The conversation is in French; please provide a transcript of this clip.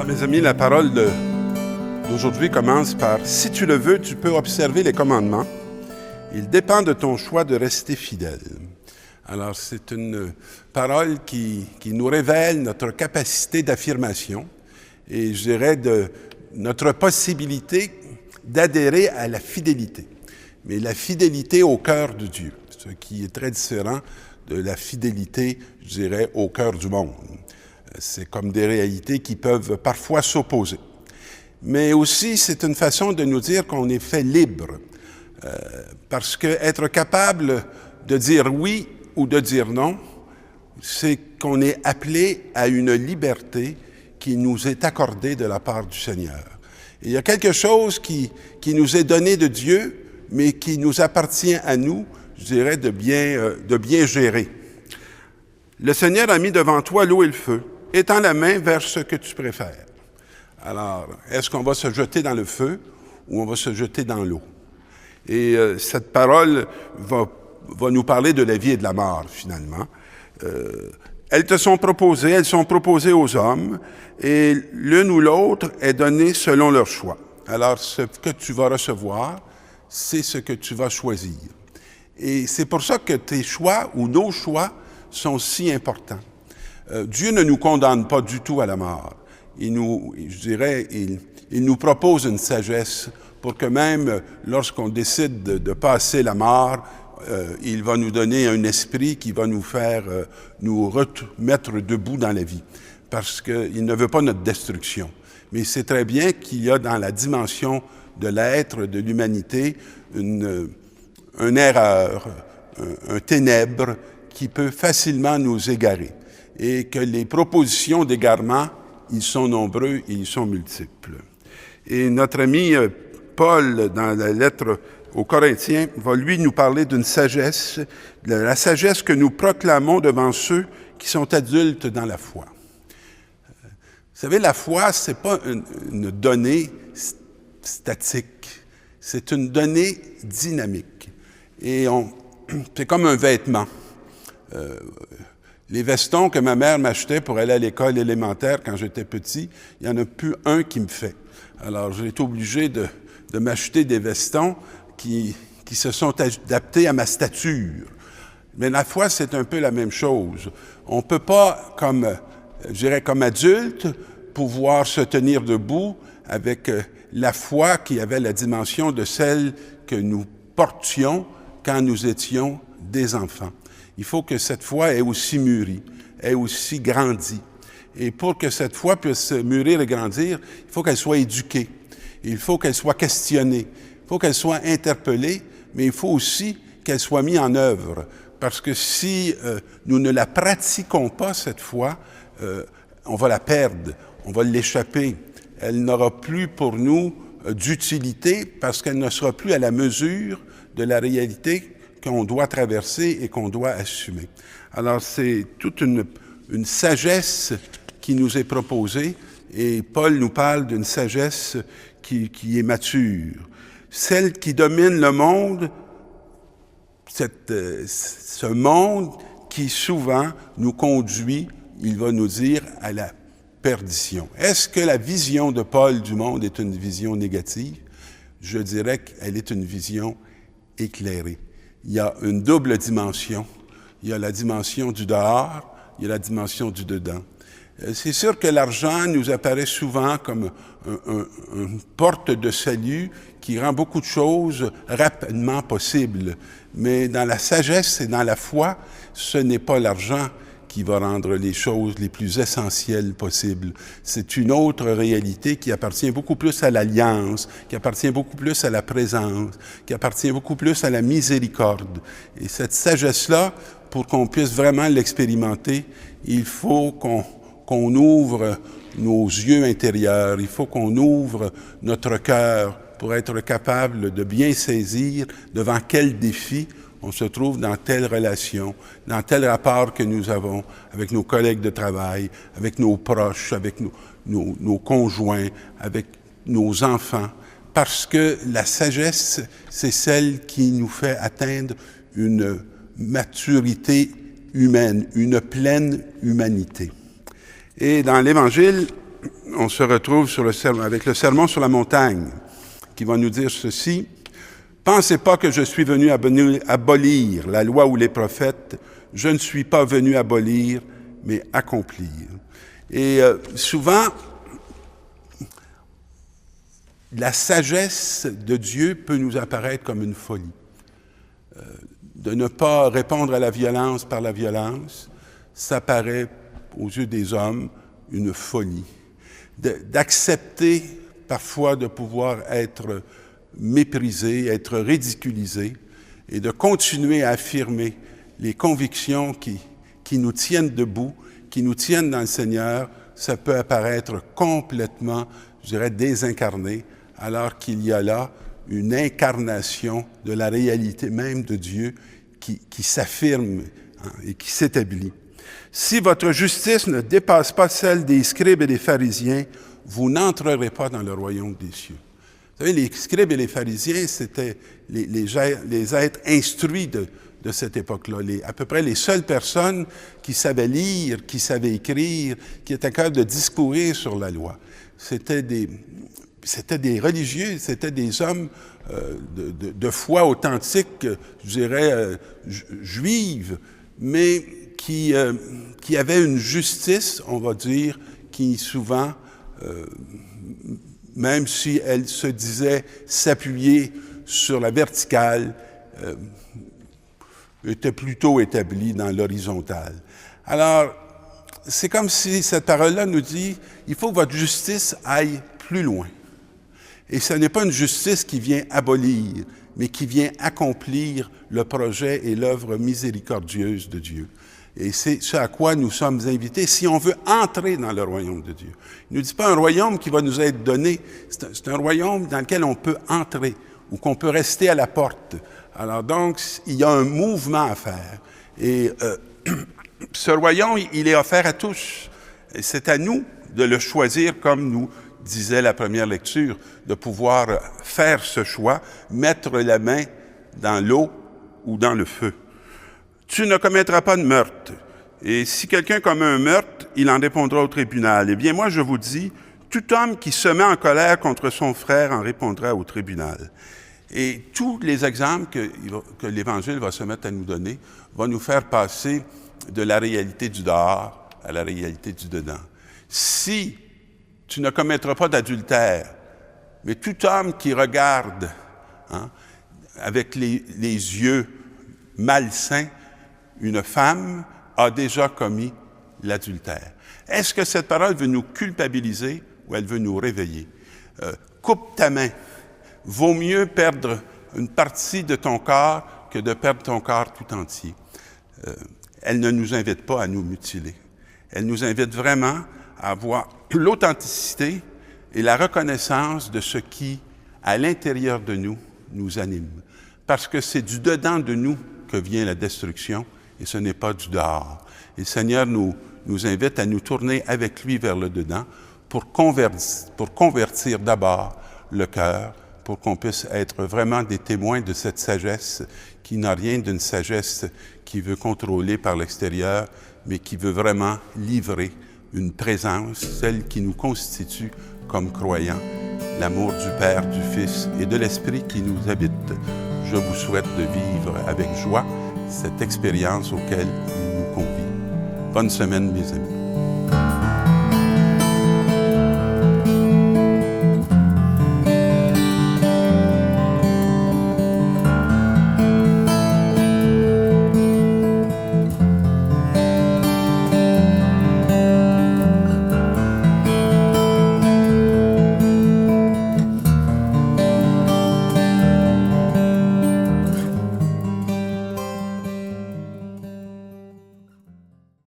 Mes amis, la parole d'aujourd'hui commence par « Si tu le veux, tu peux observer les commandements. Il dépend de ton choix de rester fidèle. » Alors, c'est une parole qui nous révèle notre capacité d'affirmation et, je dirais, de notre possibilité d'adhérer à la fidélité. Mais la fidélité au cœur de Dieu, ce qui est très différent de la fidélité, je dirais, au cœur du monde. C'est comme des réalités qui peuvent parfois s'opposer. Mais aussi, c'est une façon de nous dire qu'on est fait libre. Parce qu'être capable de dire oui ou de dire non, c'est qu'on est appelé à une liberté qui nous est accordée de la part du Seigneur. Et il y a quelque chose qui nous est donné de Dieu, mais qui nous appartient à nous, je dirais, de bien gérer. Le Seigneur a mis devant toi l'eau et le feu. Étends la main vers ce que tu préfères. Alors, est-ce qu'on va se jeter dans le feu ou on va se jeter dans l'eau? Et cette parole va nous parler de la vie et de la mort, finalement. Elles sont proposées aux hommes, et l'une ou l'autre est donnée selon leur choix. Alors, ce que tu vas recevoir, c'est ce que tu vas choisir. Et c'est pour ça que tes choix ou nos choix sont si importants. Dieu ne nous condamne pas du tout à la mort. Il nous propose une sagesse pour que même lorsqu'on décide de passer la mort, il va nous donner un esprit qui va nous faire nous remettre debout dans la vie. Parce qu'il ne veut pas notre destruction. Mais c'est très bien qu'il y a dans la dimension de l'être, de l'humanité, une erreur, un ténèbre qui peut facilement nous égarer. Et que les propositions d'égarement, ils sont nombreux et ils sont multiples. Et notre ami Paul, dans la lettre aux Corinthiens, va lui nous parler d'une sagesse, de la sagesse que nous proclamons devant ceux qui sont adultes dans la foi. Vous savez, la foi, c'est pas une donnée statique, c'est une donnée dynamique. Et c'est comme un vêtement. Les vestons que ma mère m'achetait pour aller à l'école élémentaire quand j'étais petit, il n'y en a plus un qui me fait. Alors, j'ai été obligé de m'acheter des vestons qui se sont adaptés à ma stature. Mais la foi, c'est un peu la même chose. On ne peut pas, comme adulte, pouvoir se tenir debout avec la foi qui avait la dimension de celle que nous portions quand nous étions des enfants. Il faut que cette foi ait aussi mûri, ait aussi grandi. Et pour que cette foi puisse mûrir et grandir, il faut qu'elle soit éduquée, il faut qu'elle soit questionnée, il faut qu'elle soit interpellée, mais il faut aussi qu'elle soit mise en œuvre. Parce que si nous ne la pratiquons pas, cette foi, on va la perdre, on va l'échapper. Elle n'aura plus pour nous d'utilité parce qu'elle ne sera plus à la mesure de la réalité qu'on doit traverser et qu'on doit assumer. Alors, c'est toute une sagesse qui nous est proposée, et Paul nous parle d'une sagesse qui est mature. Celle qui domine le monde, ce monde qui souvent nous conduit, il va nous dire, à la perdition. Est-ce que la vision de Paul du monde est une vision négative? Je dirais qu'elle est une vision éclairée. Il y a une double dimension. Il y a la dimension du dehors, il y a la dimension du dedans. C'est sûr que l'argent nous apparaît souvent comme une porte de salut qui rend beaucoup de choses rapidement possibles. Mais dans la sagesse et dans la foi, ce n'est pas l'argent qui va rendre les choses les plus essentielles possibles. C'est une autre réalité qui appartient beaucoup plus à l'alliance, qui appartient beaucoup plus à la présence, qui appartient beaucoup plus à la miséricorde. Et cette sagesse-là, pour qu'on puisse vraiment l'expérimenter, il faut qu'on ouvre nos yeux intérieurs, il faut qu'on ouvre notre cœur pour être capable de bien saisir devant quel défi on se trouve dans telle relation, dans tel rapport que nous avons avec nos collègues de travail, avec nos proches, avec nos conjoints, avec nos enfants. Parce que la sagesse, c'est celle qui nous fait atteindre une maturité humaine, une pleine humanité. Et dans l'Évangile, on se retrouve avec le sermon sur la montagne, qui va nous dire ceci. « Pensez pas que je suis venu abolir la loi ou les prophètes. Je ne suis pas venu abolir, mais accomplir. » Et souvent, la sagesse de Dieu peut nous apparaître comme une folie. De ne pas répondre à la violence par la violence, ça paraît aux yeux des hommes une folie. D'accepter parfois de pouvoir être méprisé, être ridiculisé, et de continuer à affirmer les convictions qui nous tiennent debout, qui nous tiennent dans le Seigneur, ça peut apparaître complètement, je dirais, désincarné, alors qu'il y a là une incarnation de la réalité même de Dieu qui s'affirme et qui s'établit. Si votre justice ne dépasse pas celle des scribes et des pharisiens, vous n'entrerez pas dans le royaume des cieux. Vous savez, les scribes et les pharisiens, c'était les êtres instruits de cette époque-là, à peu près les seules personnes qui savaient lire, qui savaient écrire, qui étaient capables de discourir sur la loi. C'était des religieux, c'était des hommes de foi authentique, je dirais, juive, mais qui avaient une justice, on va dire, qui souvent, même si elle se disait s'appuyer sur la verticale, était plutôt établie dans l'horizontale. Alors, c'est comme si cette parole-là nous dit, il faut que votre justice aille plus loin. Et ce n'est pas une justice qui vient abolir, mais qui vient accomplir le projet et l'œuvre miséricordieuse de Dieu. Et c'est ce à quoi nous sommes invités si on veut entrer dans le royaume de Dieu. Il ne nous dit pas un royaume qui va nous être donné, c'est un royaume dans lequel on peut entrer ou qu'on peut rester à la porte. Alors donc, il y a un mouvement à faire. Et ce royaume, il est offert à tous. Et c'est à nous de le choisir comme nous disait la première lecture, de pouvoir faire ce choix, mettre la main dans l'eau ou dans le feu. Tu ne commettras pas de meurtre. Et si quelqu'un commet un meurtre, il en répondra au tribunal. Eh bien, moi, je vous dis, tout homme qui se met en colère contre son frère en répondra au tribunal. Et tous les exemples que l'Évangile va se mettre à nous donner vont nous faire passer de la réalité du dehors à la réalité du dedans. Si tu ne commettras pas d'adultère, mais tout homme qui regarde avec les yeux malsains une femme a déjà commis l'adultère. Est-ce que cette parole veut nous culpabiliser ou elle veut nous réveiller? Coupe ta main. Vaut mieux perdre une partie de ton corps que de perdre ton corps tout entier. Elle ne nous invite pas à nous mutiler. Elle nous invite vraiment à avoir l'authenticité et la reconnaissance de ce qui, à l'intérieur de nous, nous anime. Parce que c'est du dedans de nous que vient la destruction et ce n'est pas du dehors. Et le Seigneur nous invite à nous tourner avec lui vers le dedans pour convertir d'abord le cœur, pour qu'on puisse être vraiment des témoins de cette sagesse qui n'a rien d'une sagesse qui veut contrôler par l'extérieur, mais qui veut vraiment livrer une présence, celle qui nous constitue comme croyants, l'amour du Père, du Fils et de l'Esprit qui nous habite. Je vous souhaite de vivre avec joie cette expérience auquel il nous convie. Bonne semaine, mes amis.